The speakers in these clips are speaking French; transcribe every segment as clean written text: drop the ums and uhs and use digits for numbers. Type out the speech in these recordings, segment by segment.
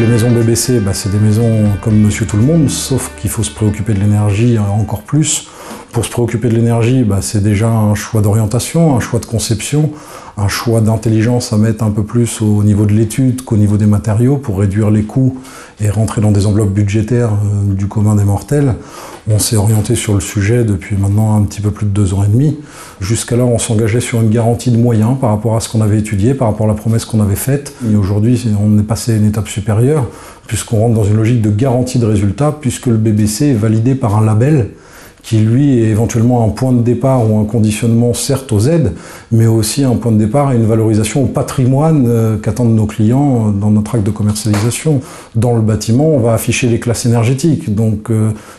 Les maisons BBC, c'est des maisons comme Monsieur Tout-le-Monde, sauf qu'il faut se préoccuper de l'énergie encore plus. Pour se préoccuper de l'énergie, c'est déjà un choix d'orientation, un choix de conception, un choix d'intelligence à mettre un peu plus au niveau de l'étude qu'au niveau des matériaux pour réduire les coûts et rentrer dans des enveloppes budgétaires du commun des mortels. On s'est orienté sur le sujet depuis maintenant un petit peu plus de 2 ans et demi. Jusqu'alors, on s'engageait sur une garantie de moyens par rapport à ce qu'on avait étudié, par rapport à la promesse qu'on avait faite. Et aujourd'hui, on est passé à une étape supérieure, puisqu'on rentre dans une logique de garantie de résultat, puisque le BBC est validé par un label qui lui est éventuellement un point de départ ou un conditionnement certes aux aides, mais aussi un point de départ et une valorisation au patrimoine qu'attendent nos clients dans notre acte de commercialisation. Dans le bâtiment, on va afficher les classes énergétiques. Donc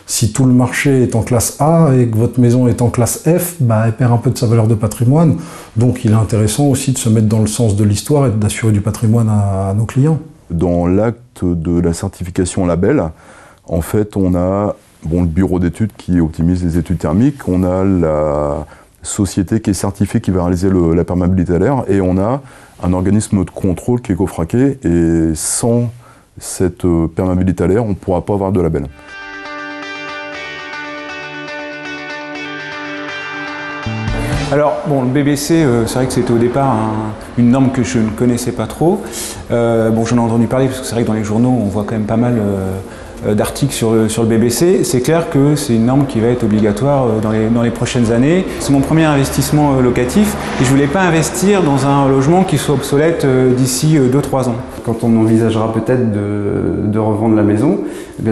si tout le marché est en classe A et que votre maison est en classe F, elle perd un peu de sa valeur de patrimoine. Donc il est intéressant aussi de se mettre dans le sens de l'histoire et d'assurer du patrimoine à nos clients. Dans l'acte de la certification label, en fait, on a le bureau d'études qui optimise les études thermiques, on a la société qui est certifiée qui va réaliser la perméabilité à l'air, et on a un organisme de contrôle qui est Cofraqué, et sans cette perméabilité à l'air, on ne pourra pas avoir de label. Alors, le BBC, c'est vrai que c'était au départ une norme que je ne connaissais pas trop. J'en ai entendu parler parce que c'est vrai que dans les journaux, on voit quand même pas mal d'articles sur le BBC. C'est clair que c'est une norme qui va être obligatoire dans les prochaines années. C'est mon premier investissement locatif et je ne voulais pas investir dans un logement qui soit obsolète d'ici 2-3 ans. Quand on envisagera peut-être de revendre la maison,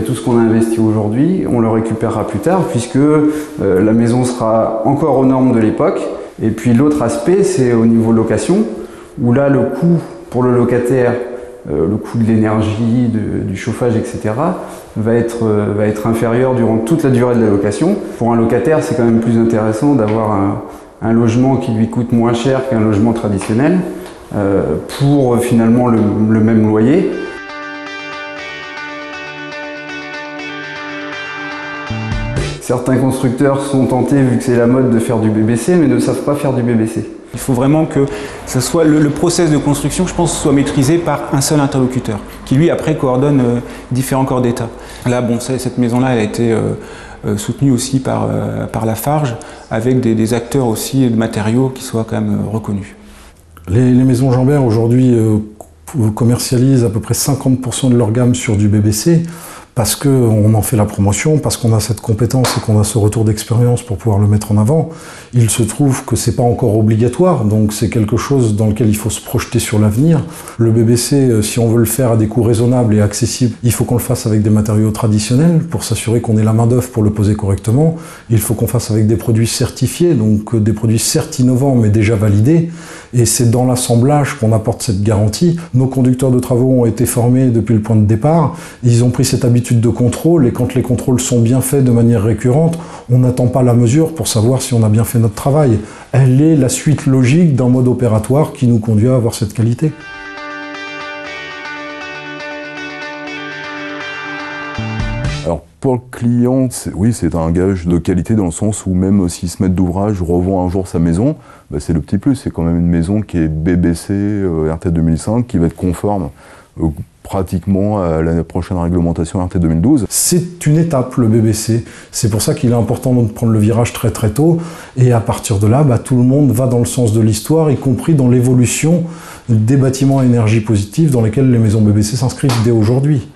tout ce qu'on a investi aujourd'hui, on le récupérera plus tard puisque la maison sera encore aux normes de l'époque. Et puis l'autre aspect, c'est au niveau location, où là le coût pour le locataire, le coût de l'énergie, du chauffage, etc. va être inférieur durant toute la durée de la location. Pour un locataire, c'est quand même plus intéressant d'avoir un logement qui lui coûte moins cher qu'un logement traditionnel pour finalement le même loyer. Certains constructeurs sont tentés, vu que c'est la mode, de faire du BBC, mais ne savent pas faire du BBC. Il faut vraiment que ça soit le process de construction, je pense, soit maîtrisé par un seul interlocuteur, qui lui après coordonne différents corps d'État. Là, cette maison-là, elle a été soutenue aussi par Lafarge, avec des acteurs aussi de matériaux qui soient quand même reconnus. Les maisons Jambert aujourd'hui commercialisent à peu près 50% de leur gamme sur du BBC. Parce qu'on en fait la promotion, parce qu'on a cette compétence et qu'on a ce retour d'expérience pour pouvoir le mettre en avant. Il se trouve que c'est pas encore obligatoire, donc c'est quelque chose dans lequel il faut se projeter sur l'avenir. Le BBC, si on veut le faire à des coûts raisonnables et accessibles, il faut qu'on le fasse avec des matériaux traditionnels pour s'assurer qu'on ait la main d'œuvre pour le poser correctement. Il faut qu'on fasse avec des produits certifiés, donc des produits certes innovants mais déjà validés. Et c'est dans l'assemblage qu'on apporte cette garantie. Nos conducteurs de travaux ont été formés depuis le point de départ. Ils ont pris cette habitude de contrôle et quand les contrôles sont bien faits de manière récurrente, on n'attend pas la mesure pour savoir si on a bien fait notre travail. Elle est la suite logique d'un mode opératoire qui nous conduit à avoir cette qualité. Alors pour le client, oui, c'est un gage de qualité dans le sens où même s'il se met d'ouvrage, revend un jour sa maison, c'est le petit plus. C'est quand même une maison qui est BBC RT 2005, qui va être conforme pratiquement à la prochaine réglementation RT 2012. C'est une étape, le BBC. C'est pour ça qu'il est important de prendre le virage très très tôt. Et à partir de là, tout le monde va dans le sens de l'histoire, y compris dans l'évolution des bâtiments à énergie positive dans lesquels les maisons BBC s'inscrivent dès aujourd'hui.